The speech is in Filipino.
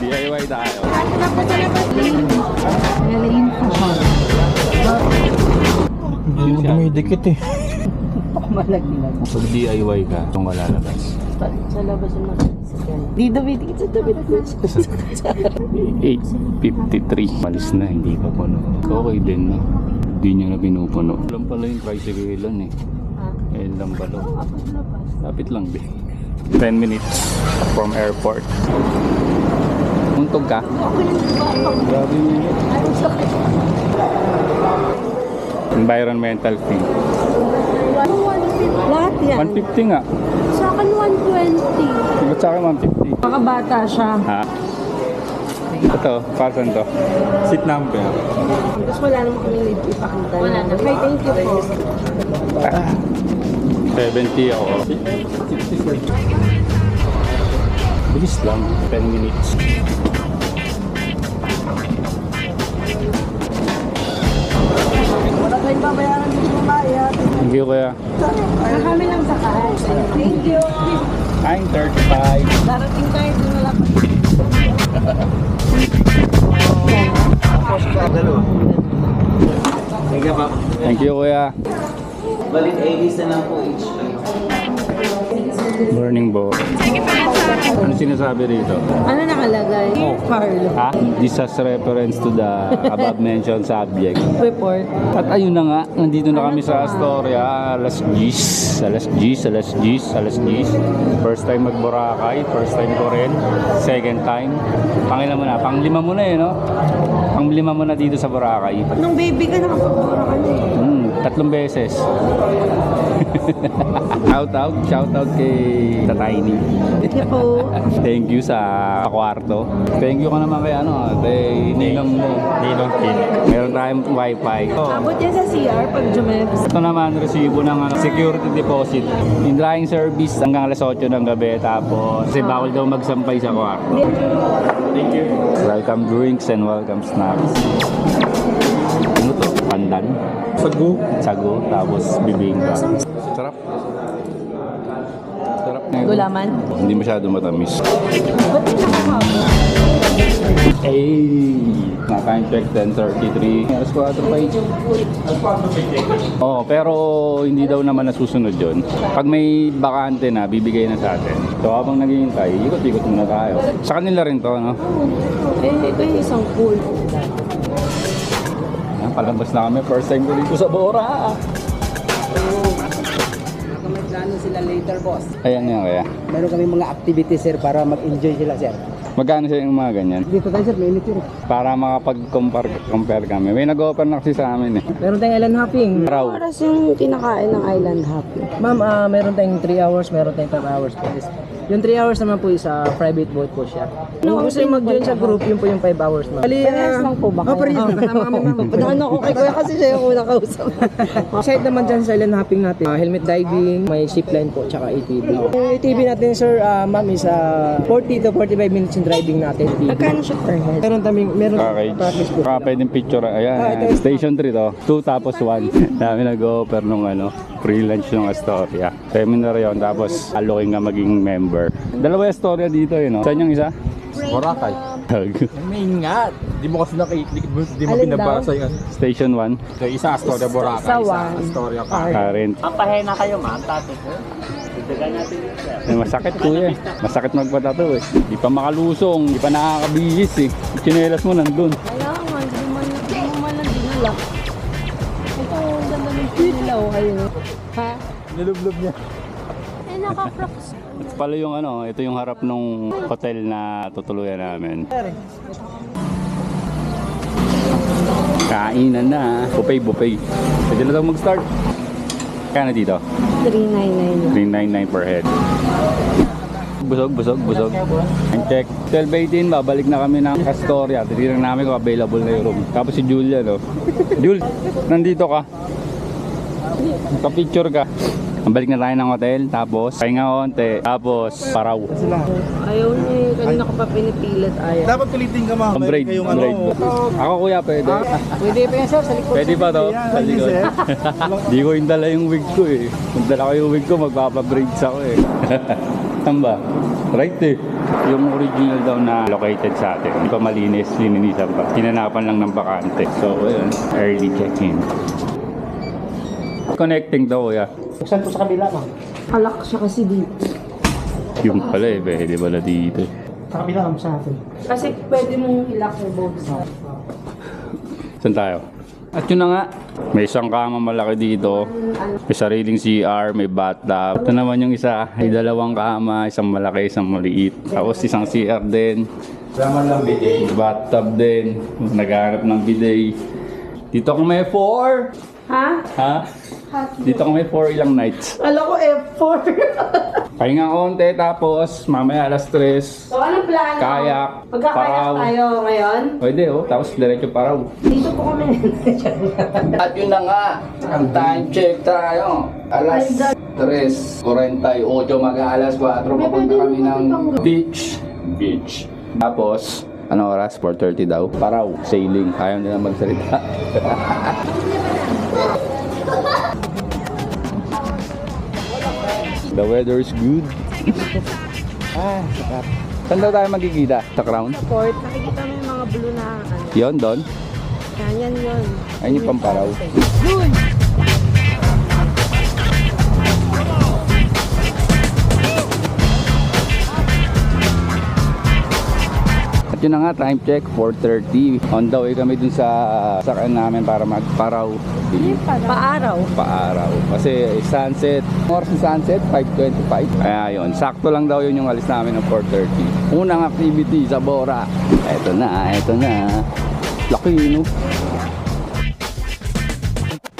DIY tayo. Hindi mo dumidikit eh. Malaglag. Pag DIY ka, itong malalabas. Sa labas yung masasakyan. Di dumidikit sa damit ko. 8:53. Malis na, hindi pa puno. Okay din, no? Hindi niya na pinupuno. Alam pala yung tricycle lang eh. Lang pala. Lapit lang din. 10 minutes from airport. Untog ka? Grabe yun. Environmental fee. Lahat yan. 150 nga. Sa akin 120. Ba't sa akin 150? Mga bata siya. Ha? Ito, para saan to? Seat number. Tapos wala naman kami need ipakita. Wala na. Hi, thank you po. 70 ako. Bilis lang. 10 minutes. Wala tayong babayaran dito kaya. Thank you, kuya. Kami lang sa kahit. Thank you. 9:35. Darating tayo dun wala pa. Thank you, kuya. Balik 80 na lang po each. Morning, Bo. Ano sinasabi rito? Ano nakalagay? Carlo. Ha? This has reference to the above mentioned subject. Report. At ayun na nga, nandito na kami sa Astoria, alas 10. First time mag-Boracay, first time ko rin. Second time. Pangilan mo na? Panglima mo na eh, no? Panglima mo na dito sa Boracay. Nung baby ka nakapagpura ka na eh. 3 beses. Shout out kay Tatayni. Thank you po. Thank you sa kwarto. Thank you ka naman kay kay Ninong mo. Ninong King. Meron tayong wifi. Abot yan sa CR pag Jumex. Ito naman, resibo ng security deposit. Yung drying service hanggang alas 8 ng gabi. Tapos, kasi bawal daw magsampay sa kwarto. Thank you. Welcome drinks and welcome snacks. Ano to? Pandan? Sago. Tapos bibingka. Sarap. Sarap. Gulaman? Hindi masyado matamis. Ba't di nakakaba? Hey! Naka-time check 10:33. Alas 4 pa ito. Oo, pero hindi daw naman nasusunod yun. Pag may bakante na, bibigay na sa atin. So habang naghihintay, ikot-ikot muna tayo. Sa kanila rin to, no? Ito yung isang pool. Yan, palabas na kami. First time ko dito sa Bora. May plano sila later, boss. Ayan yan kaya. Meron kami mga activities, sir, para mag-enjoy sila, sir. Magkano siya yung mga ganyan? Dito tayo, sir, mainit yun. Para makapag-compare kami. May nag-offer na kasi sa amin eh. Meron tayong island hopping. Araw. Oras yung kinakain ng island hopping. Ma'am, meron tayong 3 hours, meron tayong 5 hours. Yung 3 hours naman po is private boat po siya. Kung gusto yung mag-join sa group, yun po yung 5 hours, ma'am. Parehas lang po ba kayo? Parehas. Kasama kami, ma'am. Padaan ako kay Kuya kasi siya yung unang kausap. Aside naman dyan sa island hopping natin, helmet diving, may zipline po, tsaka ATV. Yung ATV natin, sir, ma'am, is 40 to 45 minutes yung driving natin. Magkano siya per head? Meron Package. package po. Baka pwedeng picture. Ayan. ito. Station 3 to. 2 tapos 1. Dami nag-offer nung free lunch ng Astoria. Seminar yun. Tapos alokin ka maging member. Dalawa yung Astoria dito no? Saan yung isa? Boracay. May ingat. Di mo kasi di mo Alin pinabasa yung Station 1. so, isa Astoria Boracay, Sa isa one. Astoria Current. Pahena kayo, ma'am. Tato po. Dagdagan natin yun, sir. Masakit kuya eh. Masakit magpatato eh. Di pa makalusong. Di pa nakakabihis eh. Chinelas mo nandun. Kaya nga, hindi mo man lang dinala. Ito, ang ganda ng pilaw kayo. Ha? Nilublob niya. Eh, naka-crocs. Ito pala yung ito yung harap nung hotel na tutuluyan namin. Kainan na. Buffet. Pwede na daw mag-start. Kaya dito? 399. 399 per head. Busog. Ang check. 12:18, babalik na kami ng Astoria. Titignan namin kung available na yung room. Tapos si Julia, no? Jul, nandito ka. Kapicture ka. Balik na tayo ng hotel, tapos pahinga konti, tapos paraw. Ayaw niya eh. Kanina ko pa pinipilit. Ayaw. Dapat pilitin ka ma'am. Ang braid, Kayong ang braid. Ako kuya, pwede. Pwede pa yan sir, sa likod. Pwede ba to? Yan, Sa pwede, likod. sir. Di ko yung dala yung wig ko eh. Kung dala ko yung wig ko, magpapabraids ako eh. Saan ba? Right eh. Yung original daw na located sa atin. Hindi pa malinis, lininisan pa. Hinanapan lang ng bakante. So, ayun. Early check-in. Connecting daw kuya. Saan po sa kabila ma'am? Alak siya kasi dito. Yung pala eh, pwede pala dito. Sa kabila ma'am, sa atin. Kasi pwede mong ilak yung both sides. Saan tayo? At yun na nga, may isang kama malaki dito. May sariling CR, may bathtub. Ito naman yung isa, may dalawang kama, isang malaki, isang maliit. Tapos isang CR din. Sama lang bidet. Bathtub din. Naghahanap ng bidet. Dito kung may 4. Ha? Ha? Dito kung may 4 ilang nights. Alam ko F4. Pahinga konti tapos mamaya alas 3. So, anong plano? Kayak, Magkakayak paraw. tayo ngayon? Pwede oh, tapos diretso paraw. Dito po kami. At yun na nga, ang time check tayo. Alas 3:48, mag-aalas 4, papunta kami ng beach. Tapos, ano oras? 4:30 daw. Paraw, sailing. Ayaw nila magsalita. The weather is good. Sarap. Saan daw tayo magkikita? Sa Crown? Port, nakikita mo yung mga blue na ano. Yon, doon? Yan yun. Ayun yung pamparaw. Yun! At yun na nga, time check, 4:30. On the way kami dun sa sakyan namin para magparaw. Paaraw. Paaraw. Kasi sunset, oras ng sunset, 5:25. Kaya yun, sakto lang daw yun yung alis namin ng 4:30. Unang activity sa Bora. Eto na. Laki no?